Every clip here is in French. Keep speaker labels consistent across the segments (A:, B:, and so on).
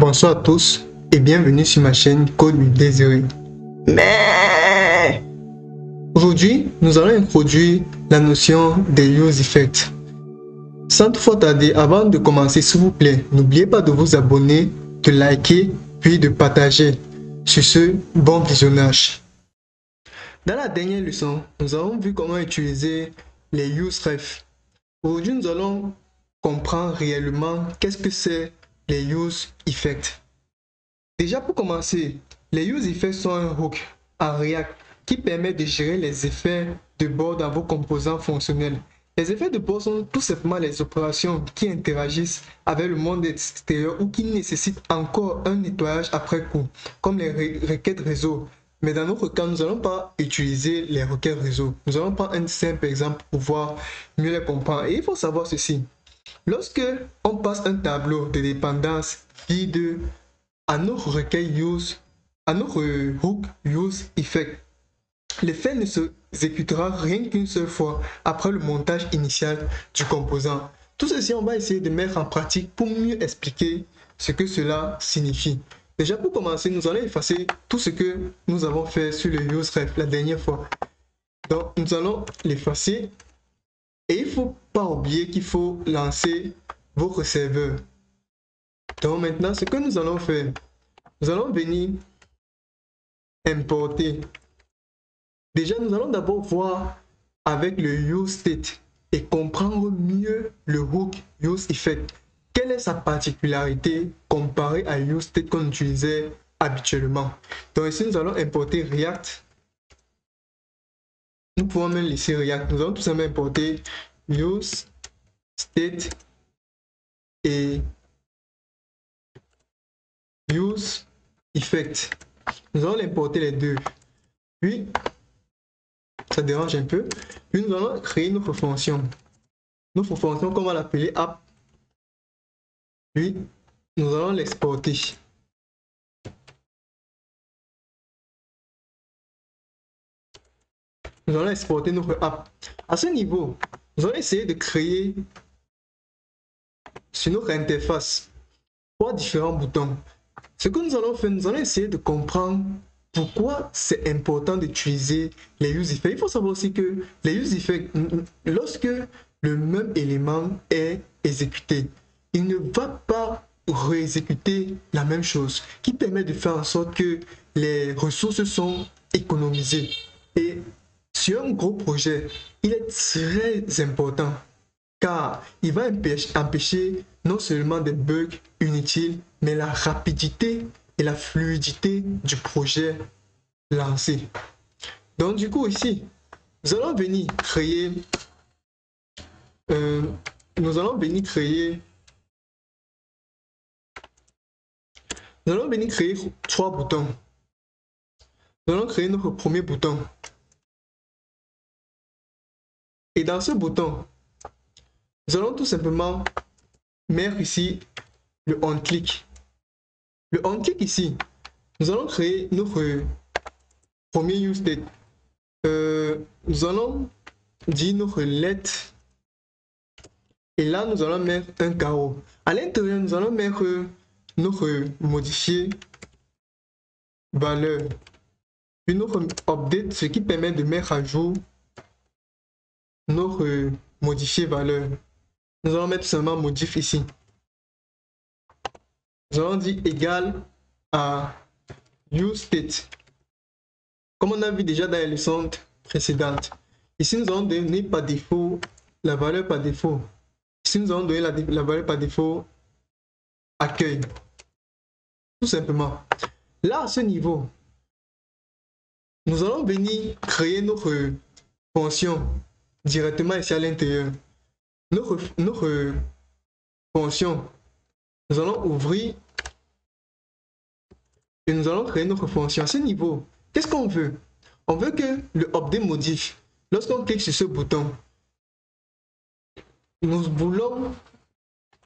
A: Bonsoir à tous et bienvenue sur ma chaîne Code du Désiré. Aujourd'hui, nous allons introduire la notion des use effects. Sans trop tarder, avant de commencer, s'il vous plaît, n'oubliez pas de vous abonner, de liker, puis de partager. Sur ce, bon visionnage. Dans la dernière leçon, nous avons vu comment utiliser les useref. Aujourd'hui, nous allons comprendre réellement qu'est-ce que c'est les use effects. Déjà pour commencer, les use effects sont un hook en React qui permet de gérer les effets de bord dans vos composants fonctionnels. Les effets de bord sont tout simplement les opérations qui interagissent avec le monde extérieur ou qui nécessitent encore un nettoyage après coup, comme les requêtes réseau. Mais dans notre cas, nous n'allons pas utiliser les requêtes réseau. Nous allons prendre un simple exemple pour pouvoir mieux les comprendre. Et il faut savoir ceci. Lorsque on passe un tableau de dépendance vide à notre requête use, à notre hook use effect, l'effet ne s'exécutera rien qu'une seule fois après le montage initial du composant. Tout ceci, on va essayer de mettre en pratique pour mieux expliquer ce que cela signifie. Déjà pour commencer, nous allons effacer tout ce que nous avons fait sur le useref la dernière fois. Donc nous allons l'effacer et il ne faut pas oublier qu'il faut lancer votre serveur. Donc maintenant, ce que nous allons faire, nous allons venir importer. Déjà, nous allons d'abord voir avec le useState et comprendre mieux le hook useEffect. Quelle est sa particularité comparée à useState qu'on utilisait habituellement. Donc ici, nous allons importer React. Nous pouvons même laisser React. Nous allons tout simplement importer useState et useEffect. Nous allons l'importer les deux. Puis, ça dérange un peu. Puis nous allons créer notre fonction. Notre fonction, qu'on va l'appeler app. Puis, nous allons l'exporter. Nous allons exporter notre app. À ce niveau, nous allons essayer de créer sur notre interface 3 différents boutons. Ce que nous allons faire, nous allons essayer de comprendre pourquoi c'est important d'utiliser les use effects. Il faut savoir aussi que les use effects, lorsque le même élément est exécuté, il ne va pas réexécuter la même chose, qui permet de faire en sorte que les ressources sont économisées. Et sur un gros projet, il est très important car il va empêcher non seulement des bugs inutiles, mais la rapidité et la fluidité du projet lancé. Donc du coup ici, nous allons venir créer trois boutons. Nous allons créer notre premier bouton. Et dans ce bouton, nous allons tout simplement mettre ici le on-click. Le on-click ici, nous allons créer notre premier useState. Nous allons dire notre let. Et là, nous allons mettre un carreau. À l'intérieur, nous allons mettre notre modifier valeur. Puis notre update, ce qui permet de mettre à jour notre modifier valeur. Nous allons mettre seulement modif ici. Nous allons dire égal à useState. Comme on a vu déjà dans les leçons précédentes. Ici, nous allons donner par défaut la valeur par défaut. Ici, nous allons donner la valeur par défaut accueil. Tout simplement. Là, à ce niveau, nous allons venir créer notre fonction directement ici à l'intérieur. Notre fonction, nous allons ouvrir et nous allons créer notre fonction. À ce niveau, qu'est-ce qu'on veut? On veut que le update modif, lorsqu'on clique sur ce bouton, nous voulons,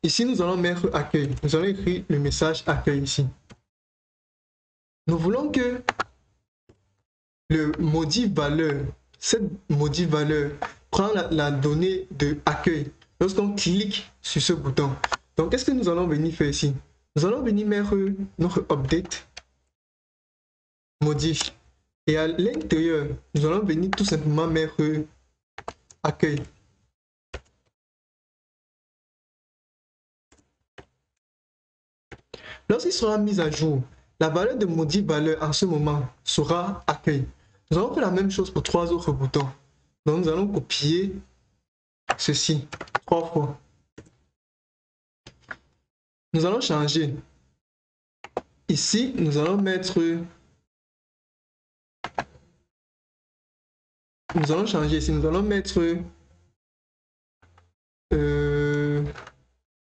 A: ici nous allons mettre accueil. Nous allons écrire le message accueil ici. Nous voulons que le modif valeur, cette modif valeur, prend la donnée de accueil lorsqu'on clique sur ce bouton. Donc, qu'est-ce que nous allons venir faire ici? Nous allons venir mettre notre update, modif. Et à l'intérieur, nous allons venir tout simplement mettre accueil. Lorsqu'il sera mis à jour, la valeur de modif valeur en ce moment sera accueil. Nous allons faire la même chose pour 3 autres boutons. Donc nous allons copier ceci 3 fois. Nous allons changer. Ici, nous allons mettre... Nous allons changer ici. Nous allons mettre...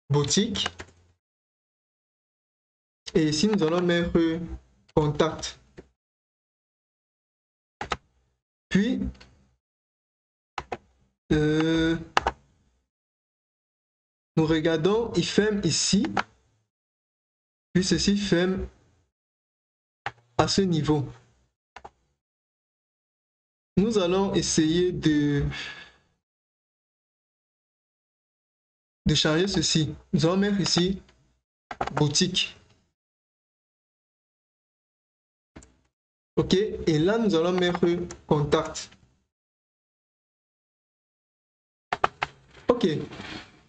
A: boutique. Et ici, nous allons mettre contact. Puis, nous regardons, il ferme ici. Puis ceci ferme à ce niveau. Nous allons essayer de changer ceci. Nous allons mettre ici boutique. OK, et là nous allons mettre contact. OK,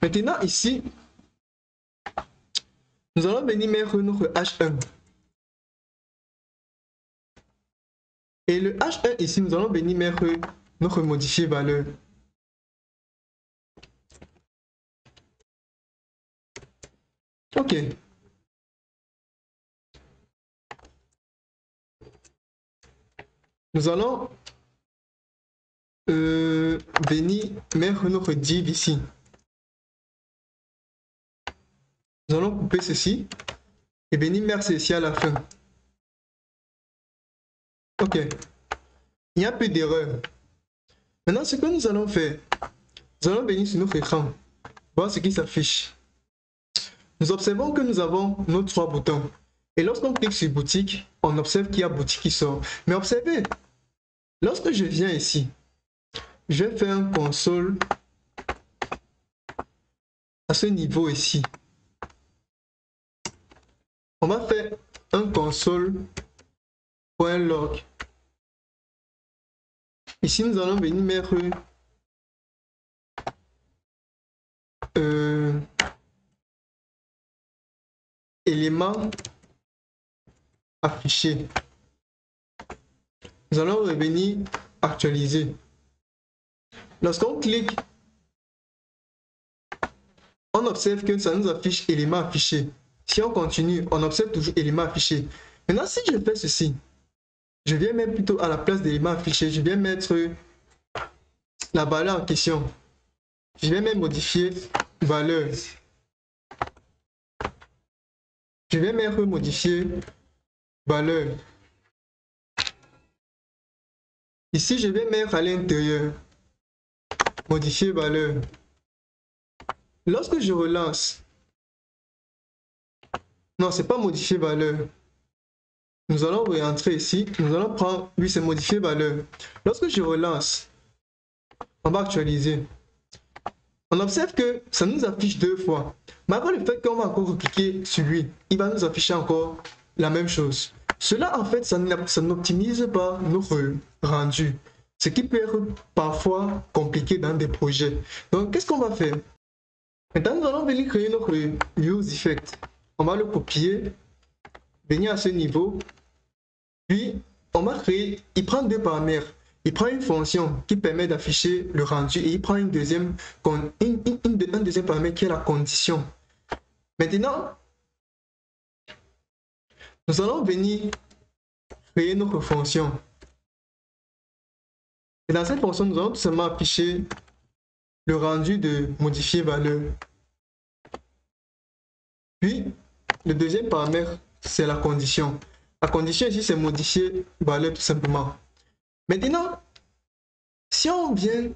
A: maintenant ici, nous allons venir mettre notre H1. Et le H1 ici, nous allons venir mettre notre modifié valeur. OK. Nous allons venir mettre notre div ici. Nous allons couper ceci et venir mettre ceci à la fin. OK. Il n'y a plus d'erreur. Maintenant, ce que nous allons faire, nous allons venir sur notre écran, voir ce qui s'affiche. Nous observons que nous avons nos 3 boutons. Et lorsqu'on clique sur boutique, on observe qu'il y a boutique qui sort. Mais observez, lorsque je viens ici, je vais faire un console à ce niveau ici. On va faire un console.log. Ici, nous allons venir mettre éléments affichés. Nous allons revenir actualiser. Lorsqu'on clique, on observe que ça nous affiche éléments affichés. Si on continue, on observe toujours éléments affichés. Maintenant, si je fais ceci, je viens mettre plutôt à la place d'éléments affichés, je viens mettre la valeur en question. Je vais même modifier valeur. Je vais mettre modifier valeur. Ici, je vais mettre à l'intérieur modifier valeur. Lorsque je relance, non, c'est pas modifier valeur. Nous allons réentrer ici. Nous allons prendre, oui, c'est modifier valeur. Lorsque je relance, on va actualiser. On observe que ça nous affiche 2 fois. Malgré le fait qu'on va encore cliquer sur lui, il va nous afficher encore la même chose. Cela, en fait, ça n'optimise pas notre rendu. Ce qui peut être parfois compliqué dans des projets. Donc, qu'est-ce qu'on va faire? Maintenant, nous allons venir créer notre use effect. On va le copier, venir à ce niveau, puis on va créer, il prend 2 paramètres. Il prend une fonction qui permet d'afficher le rendu et il prend un deuxième paramètre qui est la condition. Maintenant, nous allons venir créer notre fonction. Et dans cette fonction, nous allons tout simplement afficher le rendu de modifier valeur. Puis, le deuxième paramètre, c'est la condition. La condition ici, c'est modifier valeur tout simplement. Maintenant, si on vient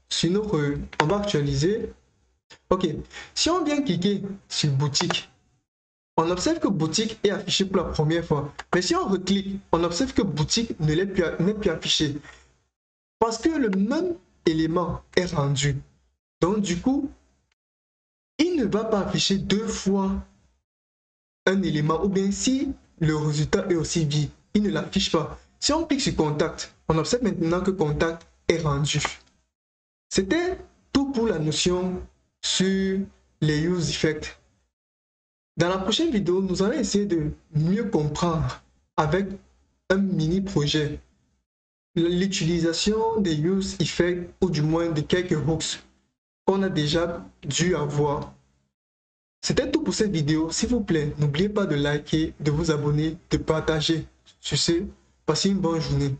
A: sur notre... On va actualiser. OK. Si on vient cliquer sur boutique, on observe que boutique est affiché pour la première fois. Mais si on reclique, on observe que boutique n'est plus affiché. Parce que le même élément est rendu. Donc, du coup, il ne va pas afficher 2 fois un élément ou bien si le résultat est aussi vide, il ne l'affiche pas. Si on clique sur contact, on observe maintenant que contact est rendu. C'était tout pour la notion sur les use effects. Dans la prochaine vidéo, nous allons essayer de mieux comprendre avec un mini projet l'utilisation des use effects ou du moins de quelques hooks qu'on a déjà dû avoir. C'était tout pour cette vidéo. S'il vous plaît, n'oubliez pas de liker, de vous abonner, de partager. Sur ce, passez une bonne journée.